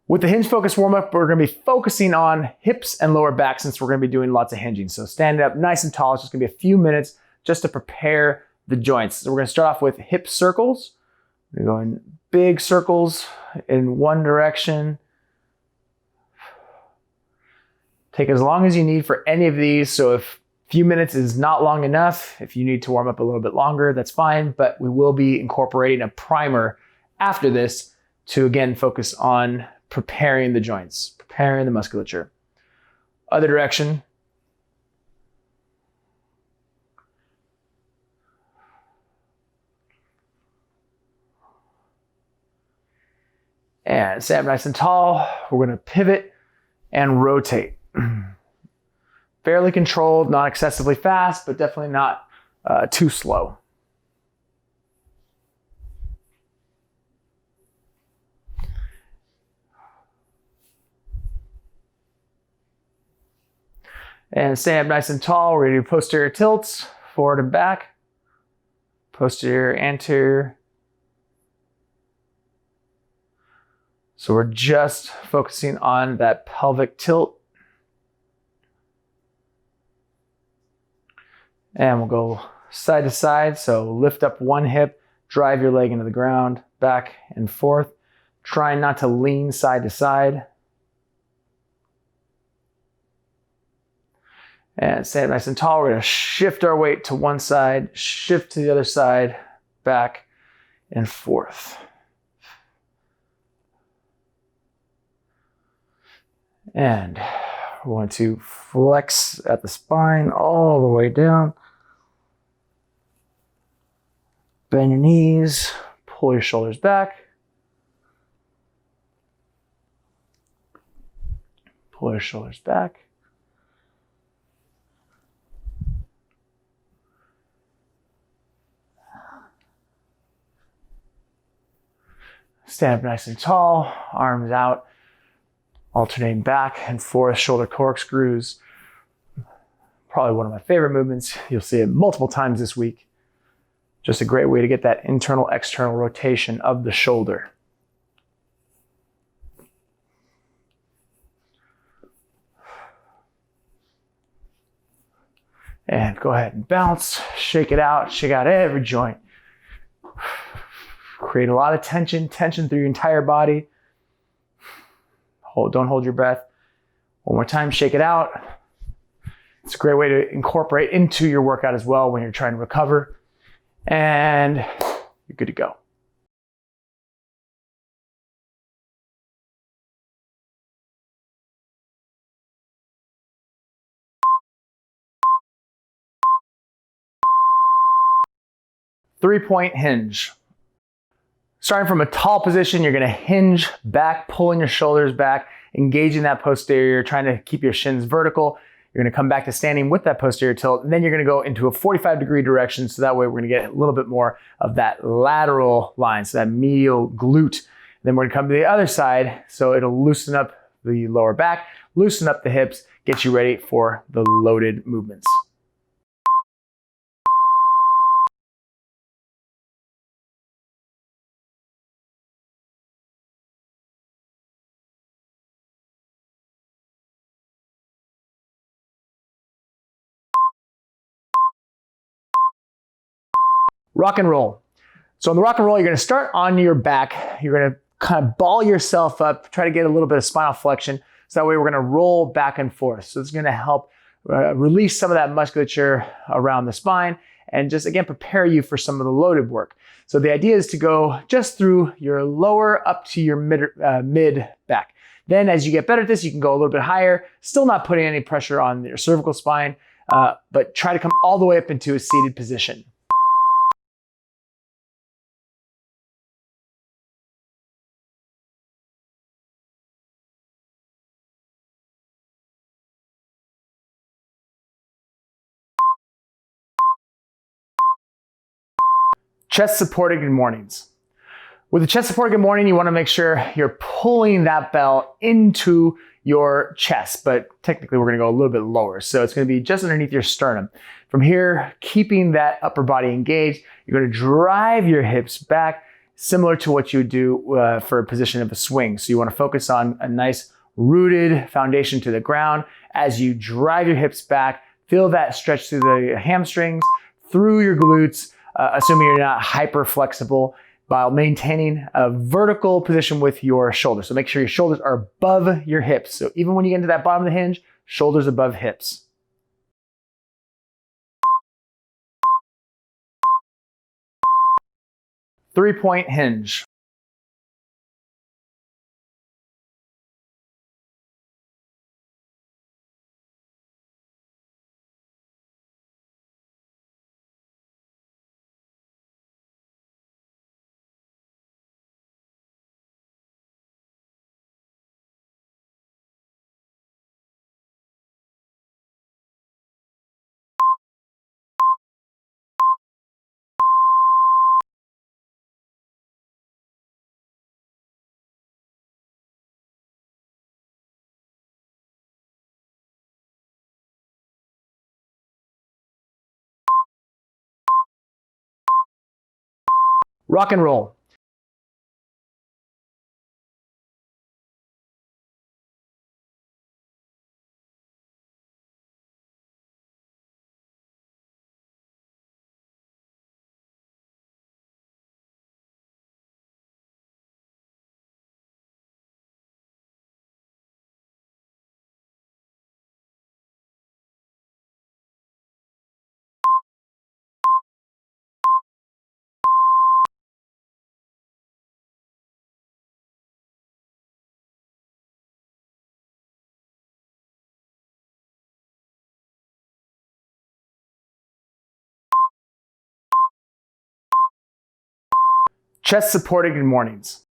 With the hinge focus warm-up, we're gonna be focusing on hips and lower back since we're gonna be doing lots of hinging. So standing up nice and tall, it's just gonna be a few minutes just to prepare the joints. So we're gonna start off with hip circles. We're going big circles in one direction. Take as long as you need for any of these. So if a few minutes is not long enough, if you need to warm up a little bit longer, that's fine, but we will be incorporating a primer after this to again focus on preparing the joints, preparing the musculature. Other direction. And stand up nice and tall. We're gonna pivot and rotate. Fairly controlled, not excessively fast, but definitely not too slow. And stand up nice and tall. We're gonna do posterior tilts, forward and back, posterior, anterior. So we're just focusing on that pelvic tilt. And we'll go side to side. So lift up one hip, drive your leg into the ground, back and forth. Try not to lean side to side. And stand nice and tall. We're gonna shift our weight to one side, shift to the other side, back and forth. And we're going to flex at the spine all the way down. Bend your knees, pull your shoulders back. Pull your shoulders back. Stand up nice and tall, arms out, alternating back and forth, shoulder corkscrews. Probably one of my favorite movements. You'll see it multiple times this week. Just a great way to get that internal, external rotation of the shoulder. And go ahead and bounce, shake out every joint. Create a lot of tension through your entire body. Don't hold your breath. One more time, shake it out. It's a great way to incorporate into your workout as well when you're trying to recover. And you're good to go. Three-point hinge. Starting from a tall position, you're gonna hinge back, pulling your shoulders back, engaging that posterior, trying to keep your shins vertical. You're gonna come back to standing with that posterior tilt, and then you're gonna go into a 45-degree direction, so that way we're gonna get a little bit more of that lateral line, so that medial glute. Then we're gonna come to the other side, so it'll loosen up the lower back, loosen up the hips, get you ready for the loaded movements. Rock and roll. So on the rock and roll, you're gonna start on your back. You're gonna kind of ball yourself up, try to get a little bit of spinal flexion. So that way we're gonna roll back and forth. So it's gonna help release some of that musculature around the spine and just again, prepare you for some of the loaded work. So the idea is to go just through your lower up to your mid back. Then as you get better at this, you can go a little bit higher, still not putting any pressure on your cervical spine, but try to come all the way up into a seated position. Chest supported good mornings. With the chest supported good morning, you want to make sure you're pulling that bell into your chest, but technically we're going to go a little bit lower. So it's going to be just underneath your sternum. From here, keeping that upper body engaged, you're going to drive your hips back similar to what you would do for a position of a swing. So you want to focus on a nice rooted foundation to the ground. As you drive your hips back, feel that stretch through the hamstrings, through your glutes, assuming you're not hyper flexible, while maintaining a vertical position with your shoulders. So make sure your shoulders are above your hips. So even when you get into that bottom of the hinge, shoulders above hips. Three-point hinge. Rock and roll. Chest supported good mornings.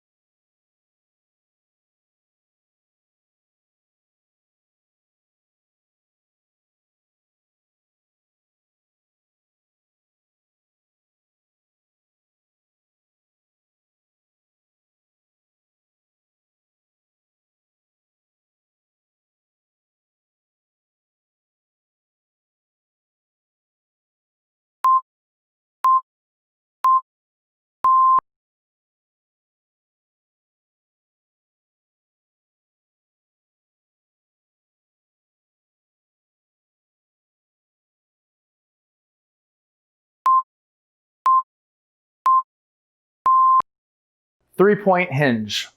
Three-point hinge.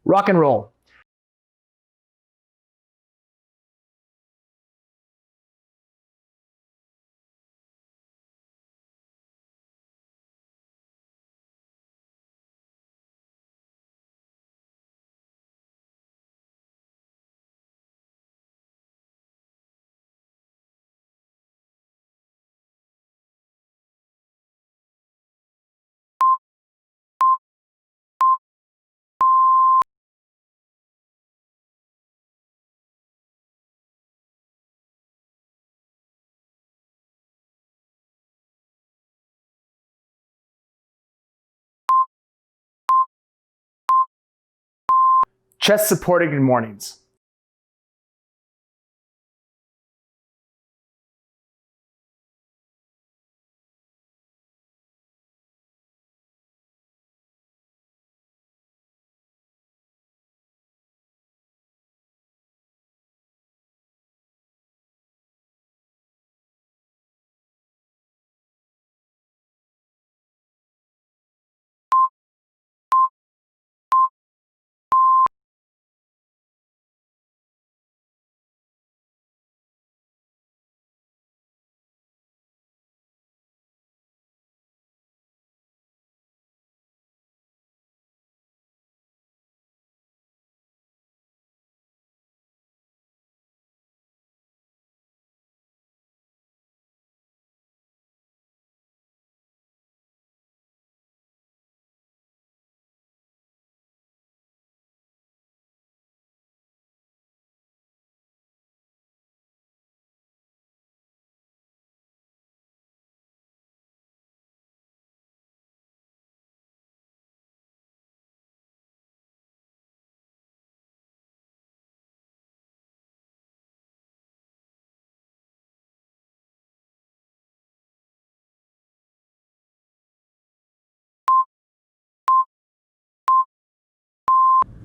Rock and roll. Chest supported good mornings.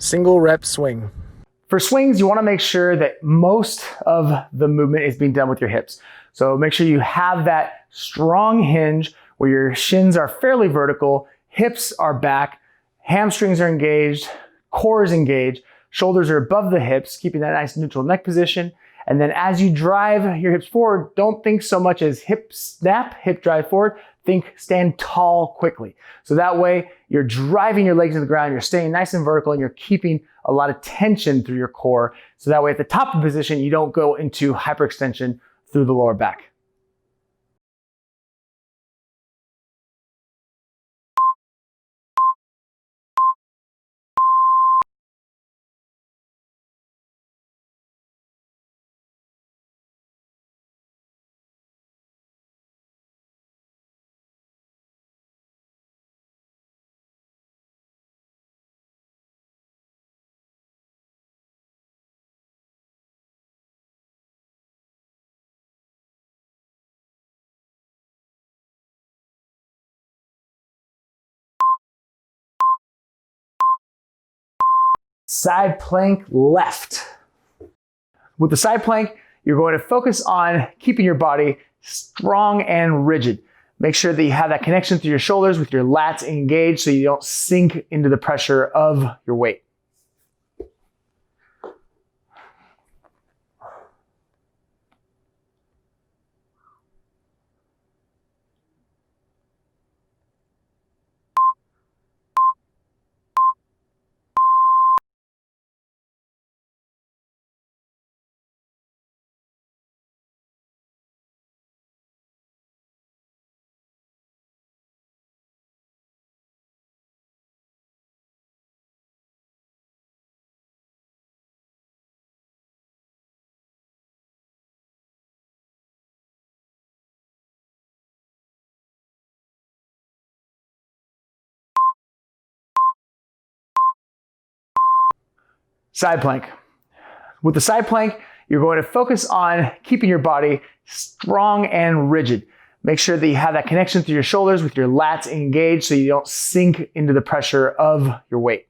Single rep swing. For swings, you want to make sure that most of the movement is being done with your hips. So make sure you have that strong hinge where your shins are fairly vertical, hips are back, hamstrings are engaged, core is engaged, shoulders are above the hips, keeping that nice neutral neck position. And then as you drive your hips forward, don't think so much as hip snap, hip drive forward. Think stand tall quickly. So that way you're driving your legs to the ground, you're staying nice and vertical, and you're keeping a lot of tension through your core. So that way at the top of the position, you don't go into hyperextension through the lower back. Side plank left. With the side plank, you're going to focus on keeping your body strong and rigid. Make sure that you have that connection through your shoulders with your lats engaged so you don't sink into the pressure of your weight. Side plank. With the side plank, you're going to focus on keeping your body strong and rigid. Make sure that you have that connection through your shoulders with your lats engaged so you don't sink into the pressure of your weight.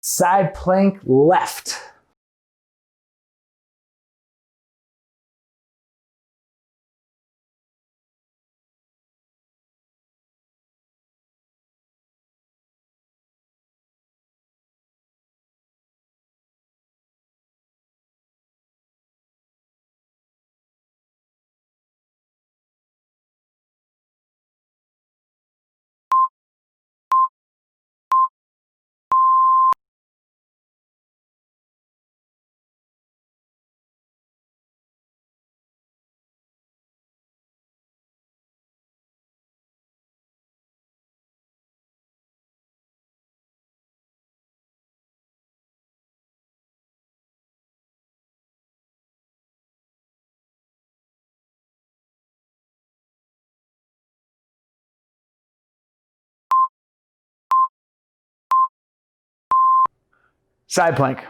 Side plank left. Side plank.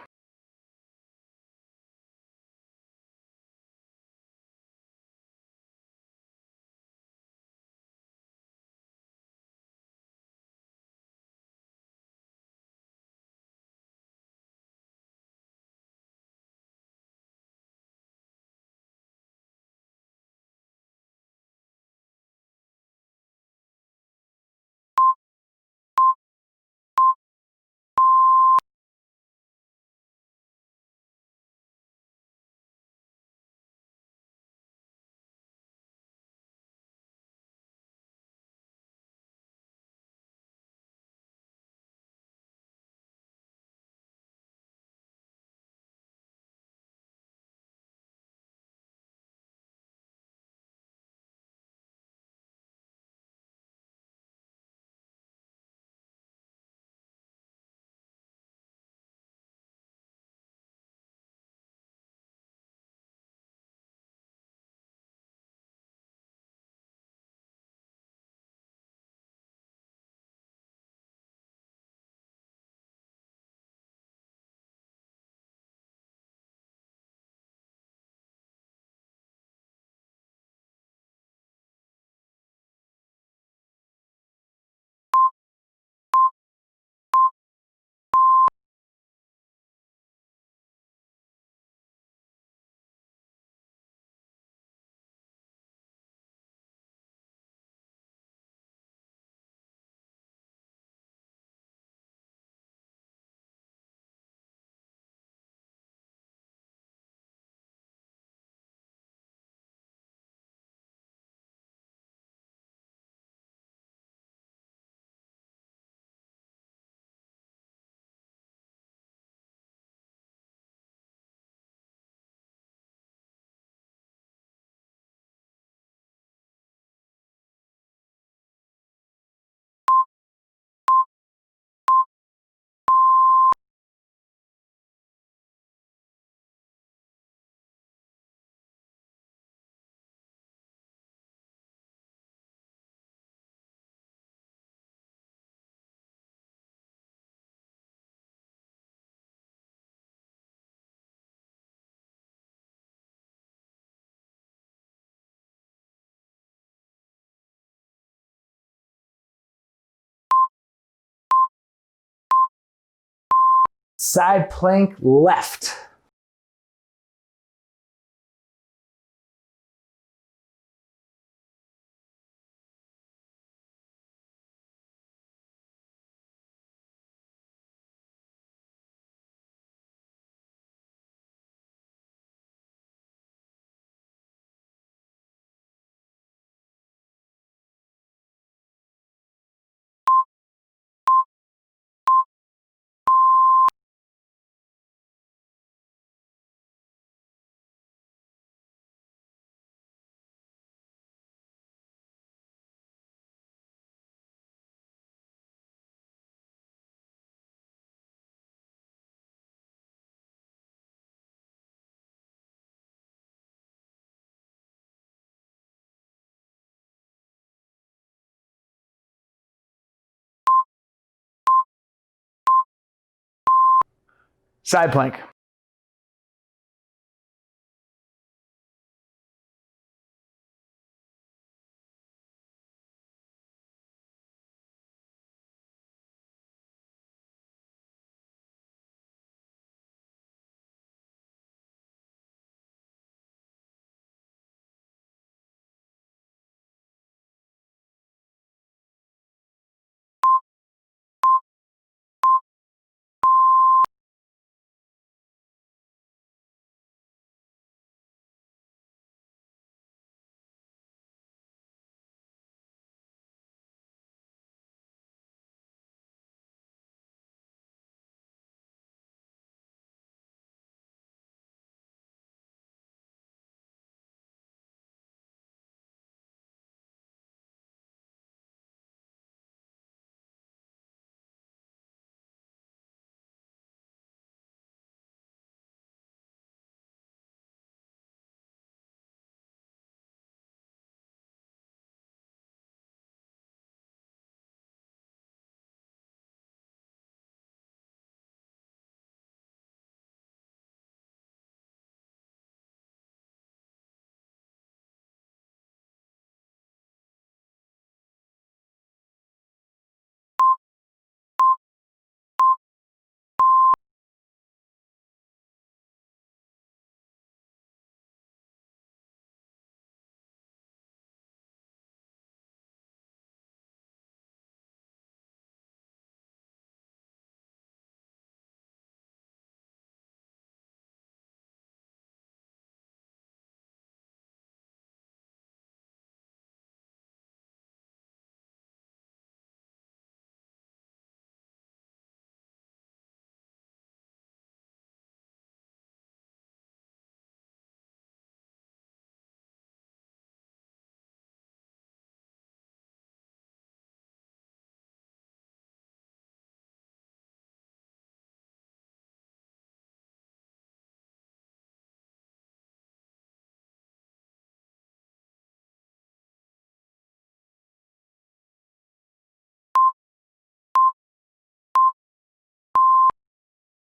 Side plank left. Side plank.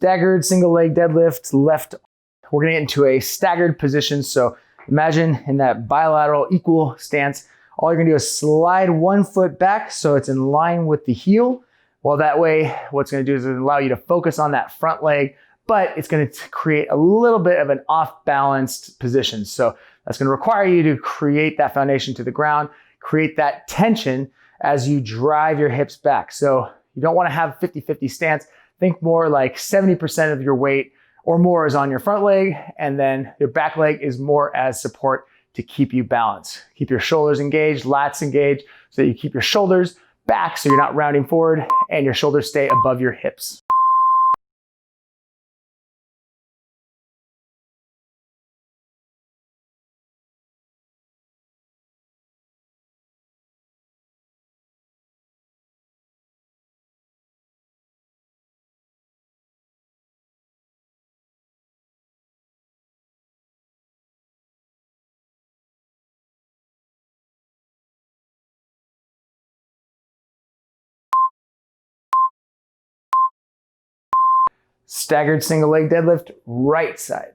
Staggered single leg deadlift, left. We're gonna get into a staggered position. So imagine in that bilateral equal stance, all you're gonna do is slide one foot back so it's in line with the heel. Well, that way, what's gonna do is allow you to focus on that front leg, but it's gonna create a little bit of an off-balanced position. So that's gonna require you to create that foundation to the ground, create that tension as you drive your hips back. So you don't wanna have 50-50 stance. Think more like 70% of your weight or more is on your front leg, and then your back leg is more as support to keep you balanced. Keep your shoulders engaged, lats engaged, so that you keep your shoulders back so you're not rounding forward and your shoulders stay above your hips. Staggered single leg deadlift, right side.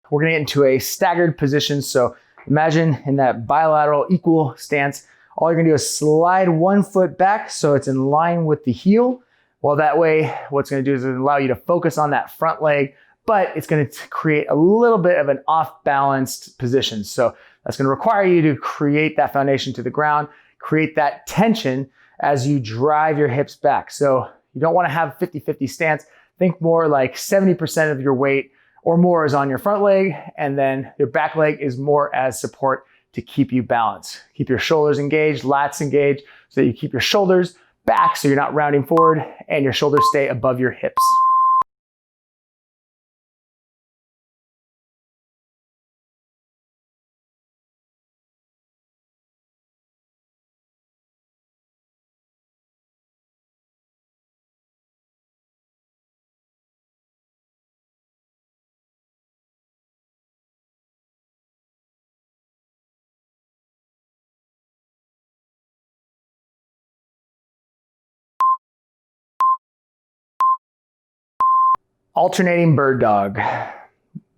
We're gonna get into a staggered position. So imagine in that bilateral equal stance, all you're gonna do is slide one foot back so it's in line with the heel. Well, that way, what's gonna do is allow you to focus on that front leg, but it's gonna create a little bit of an off-balanced position. So that's gonna require you to create that foundation to the ground, create that tension as you drive your hips back. So you don't wanna have 50-50 stance. Think more like 70% of your weight or more is on your front leg, and then your back leg is more as support to keep you balanced. Keep your shoulders engaged, lats engaged, so that you keep your shoulders back so you're not rounding forward and your shoulders stay above your hips. Alternating bird dog.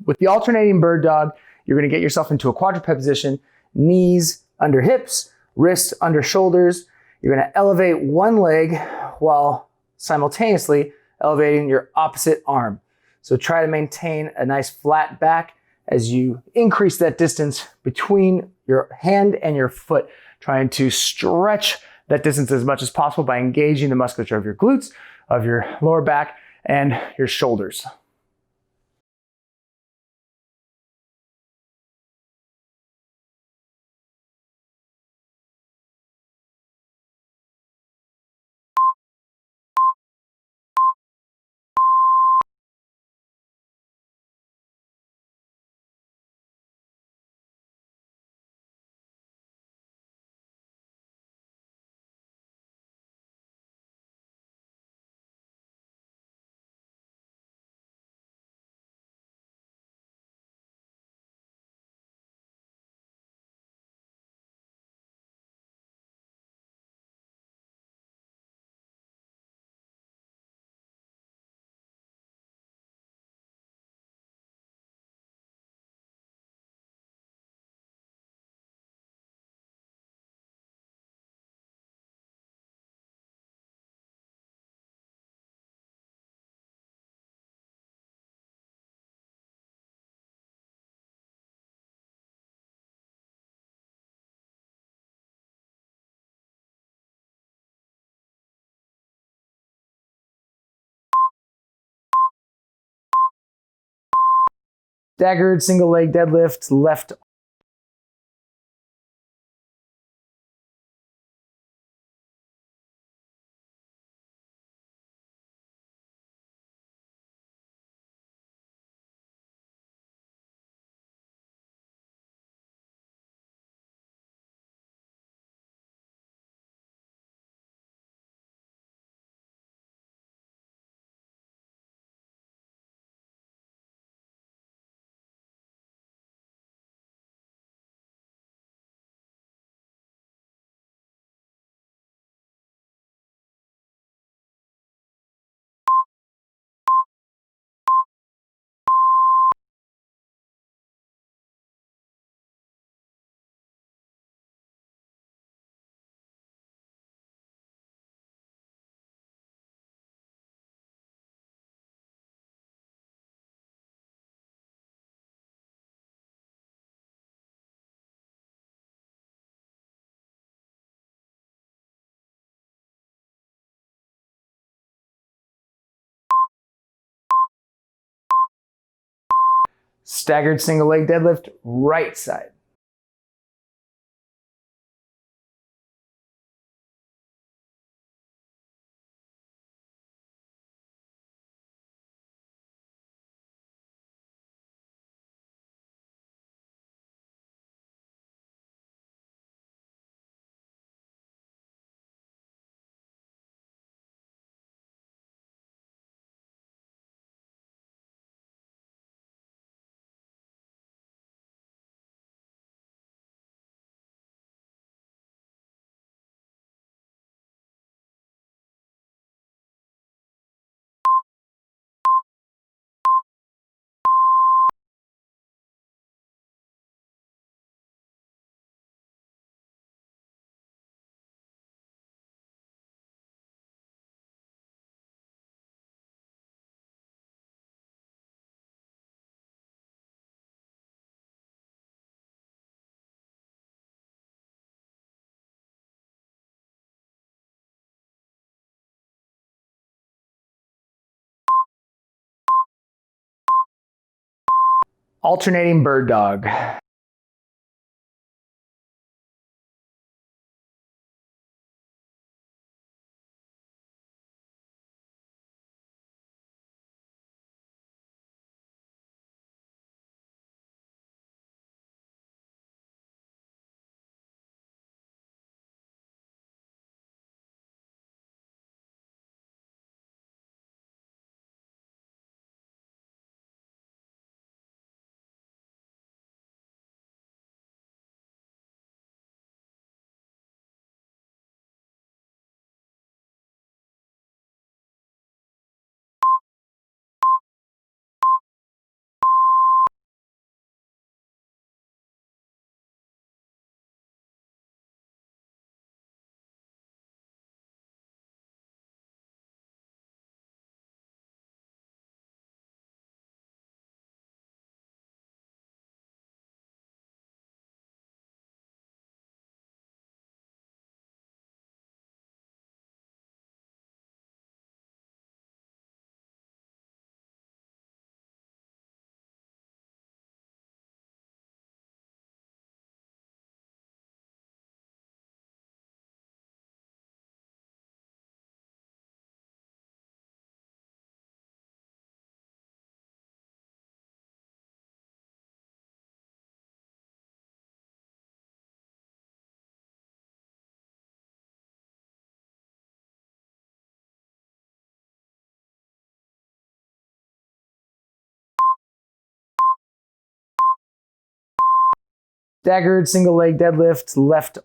With the alternating bird dog, you're gonna get yourself into a quadruped position, knees under hips, wrists under shoulders. You're gonna elevate one leg while simultaneously elevating your opposite arm. So try to maintain a nice flat back as you increase that distance between your hand and your foot, trying to stretch that distance as much as possible by engaging the musculature of your glutes, of your lower back, and your shoulders. Staggered single leg deadlift, left Staggered single leg deadlift, right side. Alternating bird dog. Staggered single leg deadlift, left.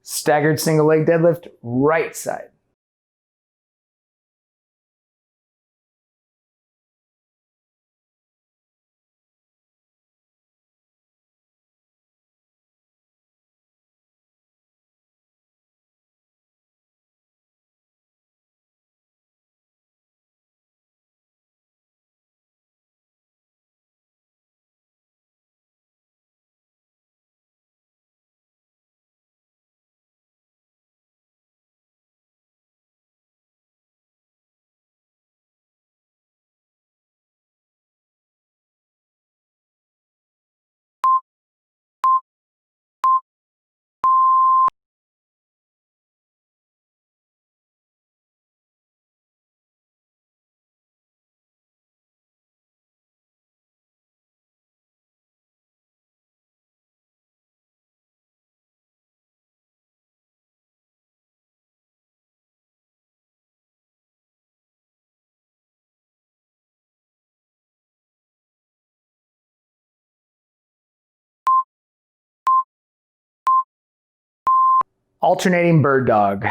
Staggered single leg deadlift, right side. Alternating bird dog.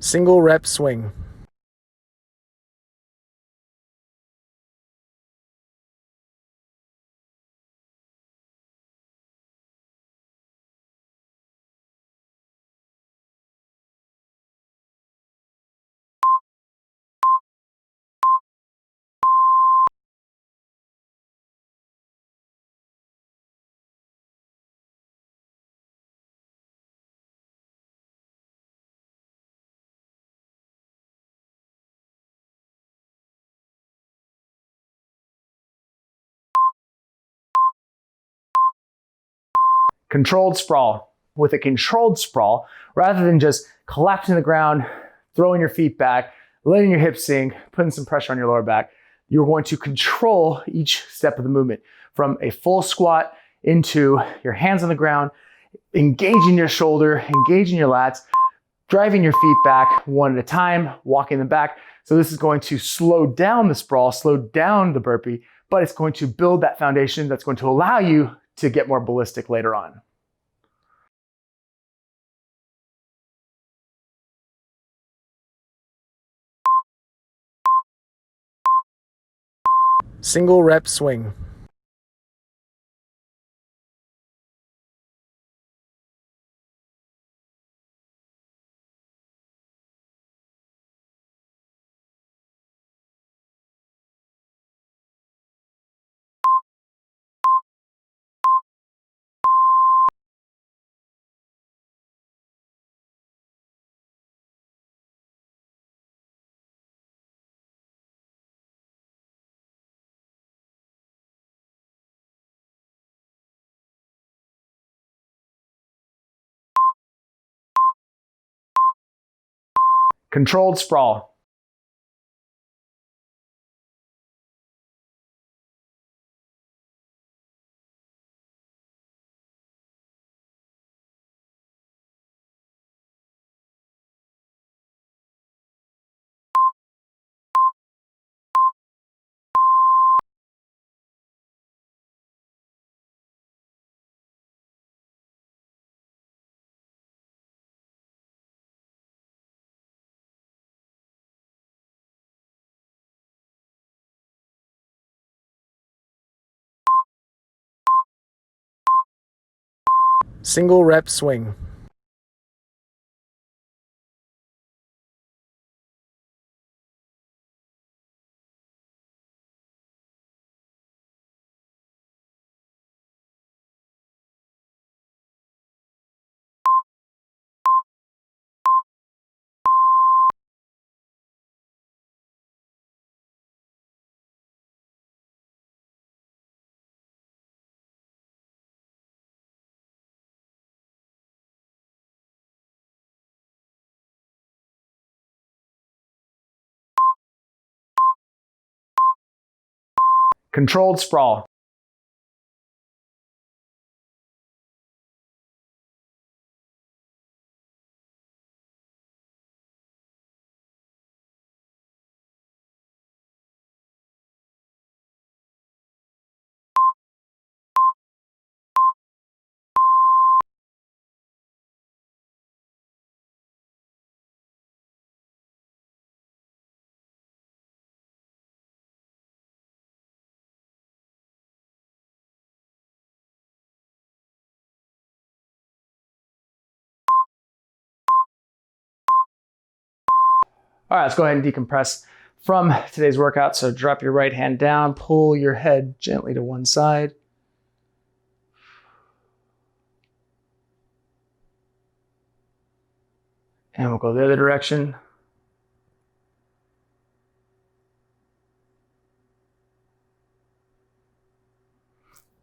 Single rep swing. Controlled sprawl. With a controlled sprawl, rather than just collapsing to the ground, throwing your feet back, letting your hips sink, putting some pressure on your lower back, you're going to control each step of the movement from a full squat into your hands on the ground, engaging your shoulder, engaging your lats, driving your feet back one at a time, walking them back. So this is going to slow down the sprawl, slow down the burpee, but it's going to build that foundation that's going to allow you to get more ballistic later on. Single rep swing. Controlled sprawl. Single rep swing. Controlled sprawl. All right, let's go ahead and decompress from today's workout. So drop your right hand down, pull your head gently to one side. And we'll go the other direction.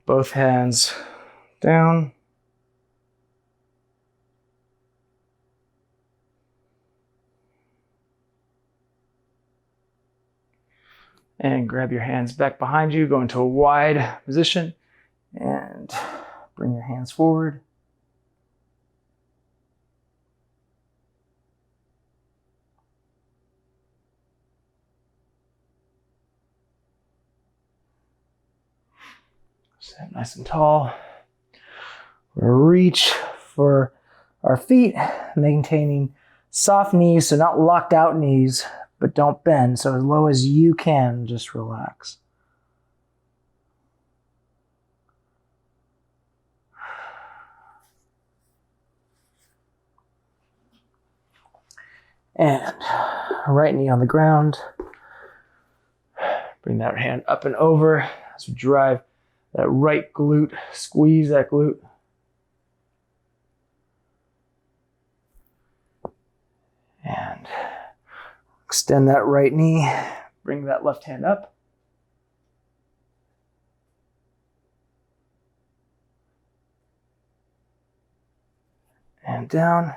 Both hands down. And grab your hands back behind you, go into a wide position, and bring your hands forward. Sit nice and tall. Reach for our feet, maintaining soft knees, so not locked out knees, but don't bend. So as low as you can, just relax. And right knee on the ground. Bring that hand up and over as we drive that right glute, squeeze that glute. And extend that right knee, bring that left hand up. And down.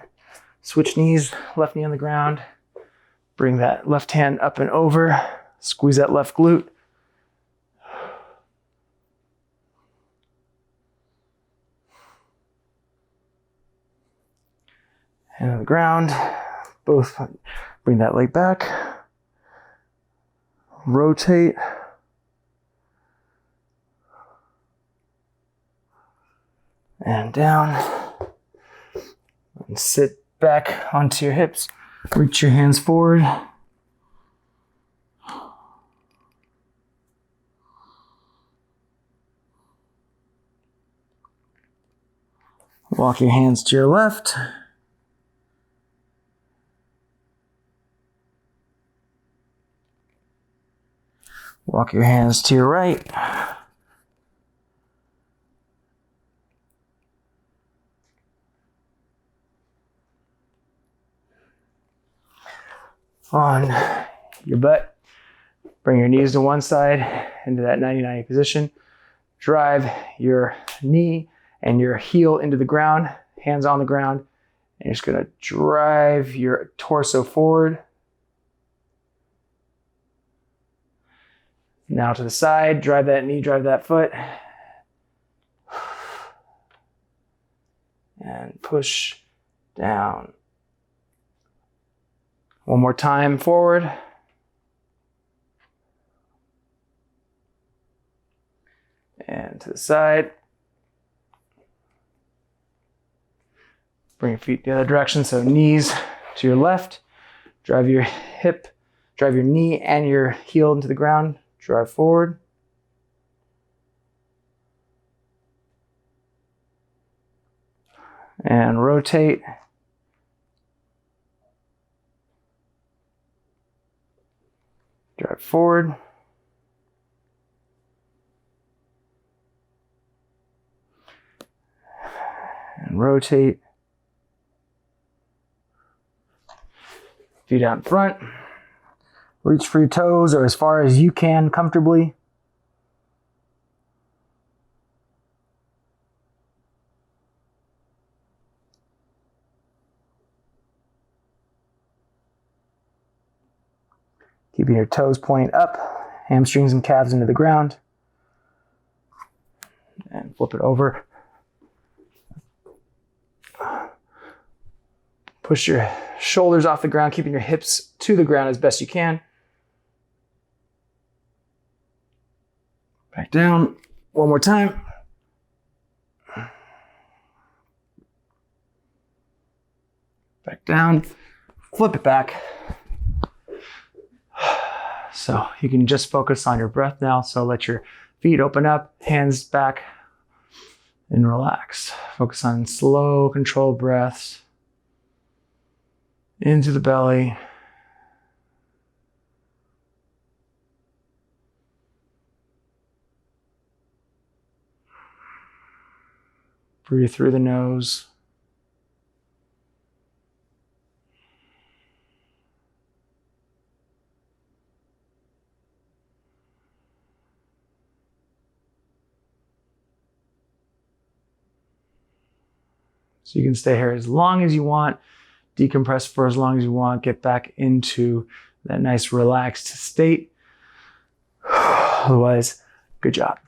Switch knees, left knee on the ground. Bring that left hand up and over. Squeeze that left glute. And on the ground. Both bring that leg back. Rotate. And down. And sit back onto your hips. Reach your hands forward. Walk your hands to your left. Walk your hands to your right. On your butt, bring your knees to one side into that 90-90 position. Drive your knee and your heel into the ground, hands on the ground, and you're just gonna drive your torso forward. Now to the side, drive that knee, drive that foot. And push down. One more time, forward. And to the side. Bring your feet the other direction, so knees to your left. Drive your hip, drive your knee and your heel into the ground. Drive forward. And rotate. Drive forward. And rotate. Feet out in front. Reach for your toes or as far as you can comfortably. Keeping your toes pointing up, hamstrings and calves into the ground. Flip it over. Push your shoulders off the ground, keeping your hips to the ground as best you can. Back down. One more time. Back down. Flip it back. So you can just focus on your breath now. So let your feet open up, hands back, and relax. Focus on slow, controlled breaths into the belly. Breathe through the nose. So you can stay here as long as you want, decompress for as long as you want, get back into that nice relaxed state. Otherwise, good job.